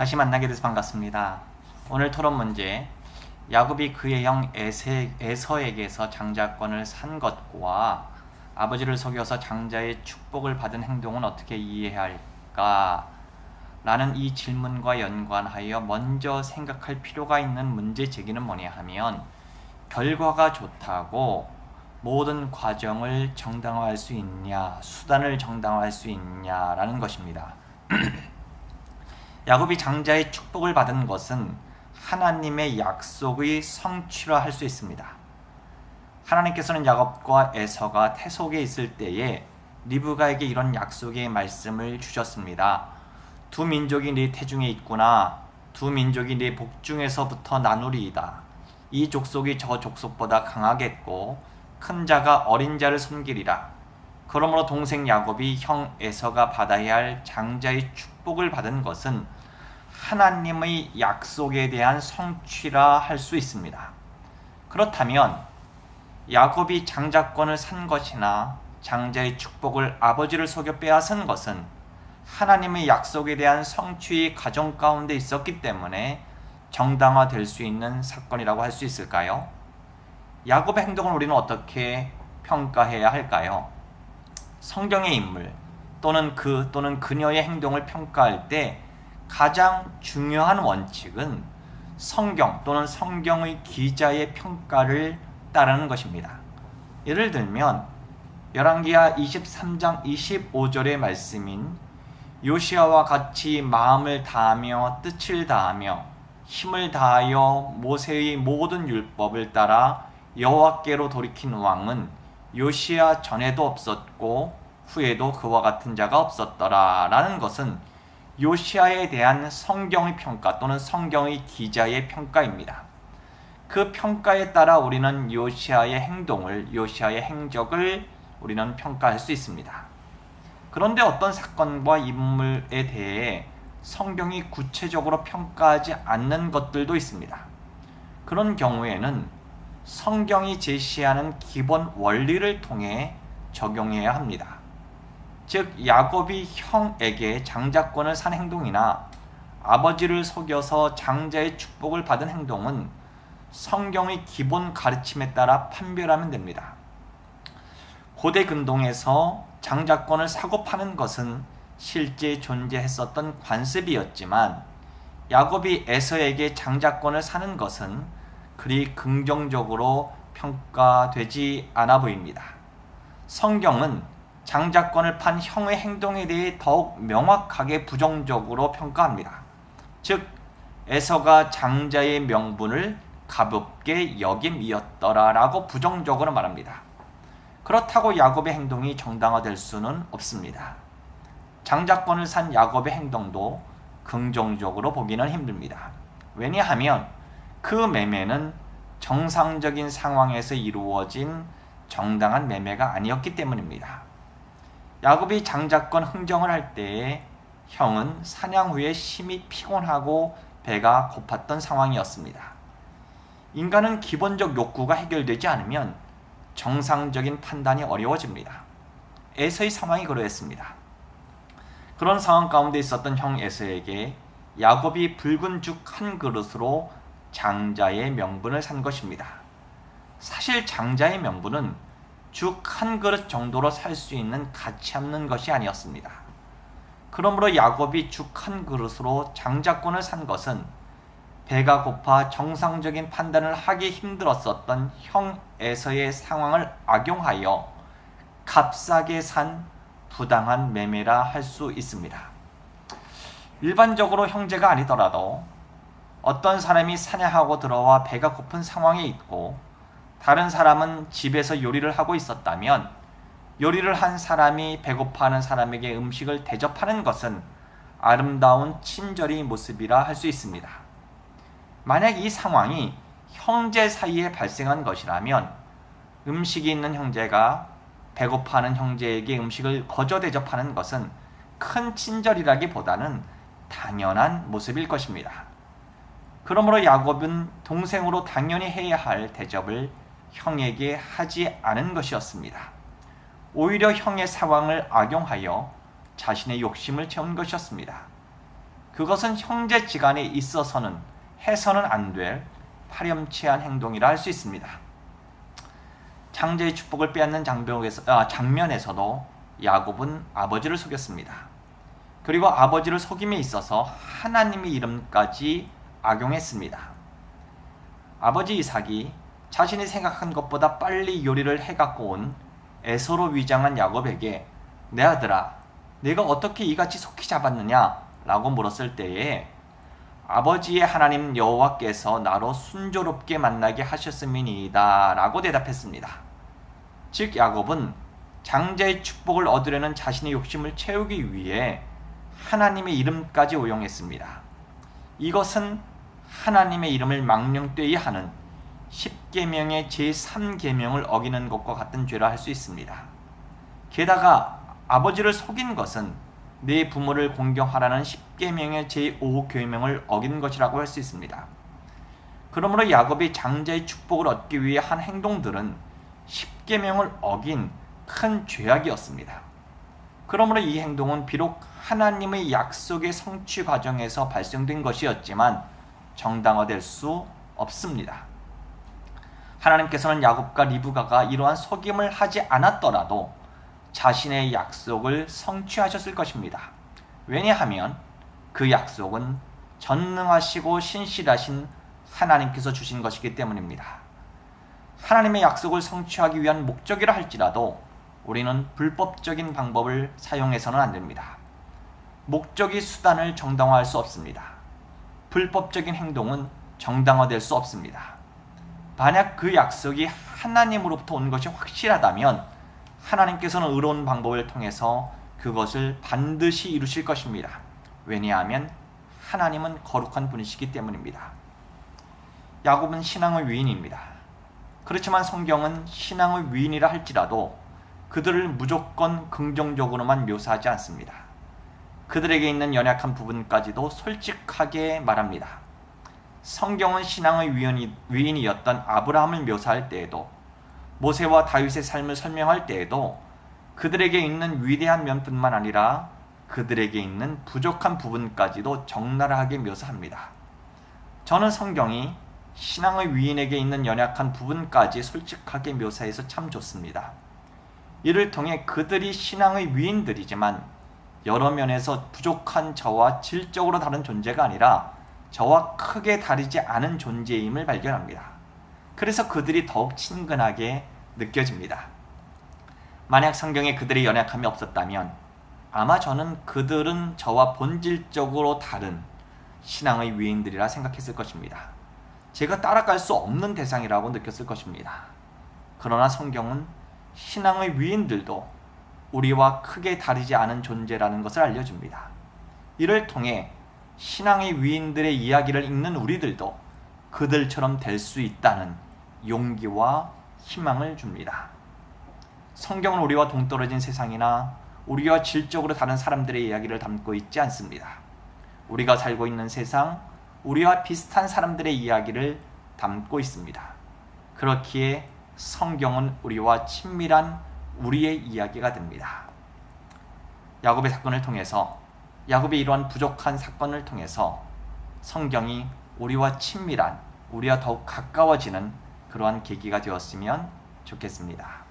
다시 만나게 돼서 반갑습니다. 오늘 토론 문제, 야곱이 그의 형 에서에게서 장자권을 산 것과 아버지를 속여서 장자의 축복을 받은 행동은 어떻게 이해해야 할까? 라는 이 질문과 연관하여 먼저 생각할 필요가 있는 문제 제기는 뭐냐 하면, 결과가 좋다고 모든 과정을 정당화할 수 있냐, 수단을 정당화할 수 있냐라는 것입니다. 야곱이 장자의 축복을 받은 것은 하나님의 약속의 성취라 할 수 있습니다. 하나님께서는 야곱과 에서가 태속에 있을 때에 리브가에게 이런 약속의 말씀을 주셨습니다. 두 민족이 네 태중에 있구나. 두 민족이 네 복중에서부터 나누리이다. 이 족속이 저 족속보다 강하겠고 큰 자가 어린 자를 섬기리라. 그러므로 동생 야곱이 형 에서가 받아야 할 장자의 축복을 받은 것은 하나님의 약속에 대한 성취라 할 수 있습니다. 그렇다면 야곱이 장자권을 산 것이나 장자의 축복을 아버지를 속여 빼앗은 것은 하나님의 약속에 대한 성취의 과정 가운데 있었기 때문에 정당화될 수 있는 사건이라고 할 수 있을까요? 야곱의 행동을 우리는 어떻게 평가해야 할까요? 성경의 인물 또는 그녀의 행동을 평가할 때 가장 중요한 원칙은 성경 또는 성경의 기자의 평가를 따르는 것입니다. 예를 들면 열왕기하 23장 25절의 말씀인 요시아와 같이 마음을 다하며 뜻을 다하며 힘을 다하여 모세의 모든 율법을 따라 여호와께로 돌이킨 왕은 요시아 전에도 없었고 후에도 그와 같은 자가 없었더라 라는 것은 요시아에 대한 성경의 평가 또는 성경의 기자의 평가입니다. 그 평가에 따라 우리는 요시아의 행동을, 요시아의 행적을 우리는 평가할 수 있습니다. 그런데 어떤 사건과 인물에 대해 성경이 구체적으로 평가하지 않는 것들도 있습니다. 그런 경우에는 성경이 제시하는 기본 원리를 통해 적용해야 합니다. 즉 야곱이 형에게 장자권을 산 행동이나 아버지를 속여서 장자의 축복을 받은 행동은 성경의 기본 가르침에 따라 판별하면 됩니다. 고대 근동에서 장자권을 사고 파는 것은 실제 존재했었던 관습이었지만 야곱이 에서에게 장자권을 사는 것은 그리 긍정적으로 평가되지 않아 보입니다. 성경은 장자권을 판 형의 행동에 대해 더욱 명확하게 부정적으로 평가합니다. 즉 에서가 장자의 명분을 가볍게 여김이었더라 라고 부정적으로 말합니다. 그렇다고 야곱의 행동이 정당화될 수는 없습니다. 장자권을 산 야곱의 행동도 긍정적으로 보기는 힘듭니다. 왜냐하면 그 매매는 정상적인 상황에서 이루어진 정당한 매매가 아니었기 때문입니다. 야곱이 장자권 흥정을 할 때에 형은 사냥 후에 심히 피곤하고 배가 고팠던 상황이었습니다. 인간은 기본적 욕구가 해결되지 않으면 정상적인 판단이 어려워집니다. 에서의 상황이 그러했습니다. 그런 상황 가운데 있었던 형 에서에게 야곱이 붉은 죽 한 그릇으로 장자의 명분을 산 것입니다. 사실 장자의 명분은 죽 한 그릇 정도로 살 수 있는 가치 없는 것이 아니었습니다. 그러므로 야곱이 죽 한 그릇으로 장자권을 산 것은 배가 고파 정상적인 판단을 하기 힘들었었던 형 에서의 상황을 악용하여 값싸게 산 부당한 매매라 할 수 있습니다. 일반적으로 형제가 아니더라도 어떤 사람이 사냥하고 들어와 배가 고픈 상황에 있고 다른 사람은 집에서 요리를 하고 있었다면 요리를 한 사람이 배고파하는 사람에게 음식을 대접하는 것은 아름다운 친절의 모습이라 할 수 있습니다. 만약 이 상황이 형제 사이에 발생한 것이라면 음식이 있는 형제가 배고파하는 형제에게 음식을 거저 대접하는 것은 큰 친절이라기보다는 당연한 모습일 것입니다. 그러므로 야곱은 동생으로 당연히 해야 할 대접을 형에게 하지 않은 것이었습니다. 오히려 형의 상황을 악용하여 자신의 욕심을 채운 것이었습니다. 그것은 형제지간에 있어서는 해서는 안 될 파렴치한 행동이라 할 수 있습니다. 장자의 축복을 빼앗는 장면에서도 야곱은 아버지를 속였습니다. 그리고 아버지를 속임에 있어서 하나님의 이름까지 악용했습니다. 아버지 이삭이 자신이 생각한 것보다 빨리 요리를 해갖고 온 에서로 위장한 야곱에게 내 아들아, 내가 어떻게 이같이 속히 잡았느냐? 라고 물었을 때에 아버지의 하나님 여호와께서 나로 순조롭게 만나게 하셨음이니이다 라고 대답했습니다. 즉 야곱은 장자의 축복을 얻으려는 자신의 욕심을 채우기 위해 하나님의 이름까지 오용했습니다. 이것은 하나님의 이름을 망령되이 하는 10계명의 제3계명을 어기는 것과 같은 죄라 할 수 있습니다. 게다가 아버지를 속인 것은 내 부모를 공경하라는 10계명의 제5계명을 어긴 것이라고 할 수 있습니다. 그러므로 야곱이 장자의 축복을 얻기 위해 한 행동들은 10계명을 어긴 큰 죄악이었습니다. 그러므로 이 행동은 비록 하나님의 약속의 성취 과정에서 발생된 것이었지만 정당화될 수 없습니다. 하나님께서는 야곱과 리브가가 이러한 속임을 하지 않았더라도 자신의 약속을 성취하셨을 것입니다. 왜냐하면 그 약속은 전능하시고 신실하신 하나님께서 주신 것이기 때문입니다. 하나님의 약속을 성취하기 위한 목적이라 할지라도 우리는 불법적인 방법을 사용해서는 안 됩니다. 목적이 수단을 정당화할 수 없습니다. 불법적인 행동은 정당화될 수 없습니다. 만약 그 약속이 하나님으로부터 온 것이 확실하다면 하나님께서는 의로운 방법을 통해서 그것을 반드시 이루실 것입니다. 왜냐하면 하나님은 거룩한 분이시기 때문입니다. 야곱은 신앙의 위인입니다. 그렇지만 성경은 신앙의 위인이라 할지라도 그들을 무조건 긍정적으로만 묘사하지 않습니다. 그들에게 있는 연약한 부분까지도 솔직하게 말합니다. 성경은 신앙의 위인이었던 아브라함을 묘사할 때에도 모세와 다윗의 삶을 설명할 때에도 그들에게 있는 위대한 면뿐만 아니라 그들에게 있는 부족한 부분까지도 적나라하게 묘사합니다. 저는 성경이 신앙의 위인에게 있는 연약한 부분까지 솔직하게 묘사해서 참 좋습니다. 이를 통해 그들이 신앙의 위인들이지만 여러 면에서 부족한 저와 질적으로 다른 존재가 아니라 저와 크게 다르지 않은 존재임을 발견합니다. 그래서 그들이 더욱 친근하게 느껴집니다. 만약 성경에 그들의 연약함이 없었다면 아마 저는 그들은 저와 본질적으로 다른 신앙의 위인들이라 생각했을 것입니다. 제가 따라갈 수 없는 대상이라고 느꼈을 것입니다. 그러나 성경은 신앙의 위인들도 우리와 크게 다르지 않은 존재라는 것을 알려줍니다. 이를 통해 신앙의 위인들의 이야기를 읽는 우리들도 그들처럼 될 수 있다는 용기와 희망을 줍니다. 성경은 우리와 동떨어진 세상이나 우리와 질적으로 다른 사람들의 이야기를 담고 있지 않습니다. 우리가 살고 있는 세상, 우리와 비슷한 사람들의 이야기를 담고 있습니다. 그렇기에 성경은 우리와 친밀한 우리의 이야기가 됩니다. 야곱의 사건을 통해서, 야곱의 이러한 부족한 사건을 통해서 성경이 우리와 친밀한, 우리와 더욱 가까워지는 그러한 계기가 되었으면 좋겠습니다.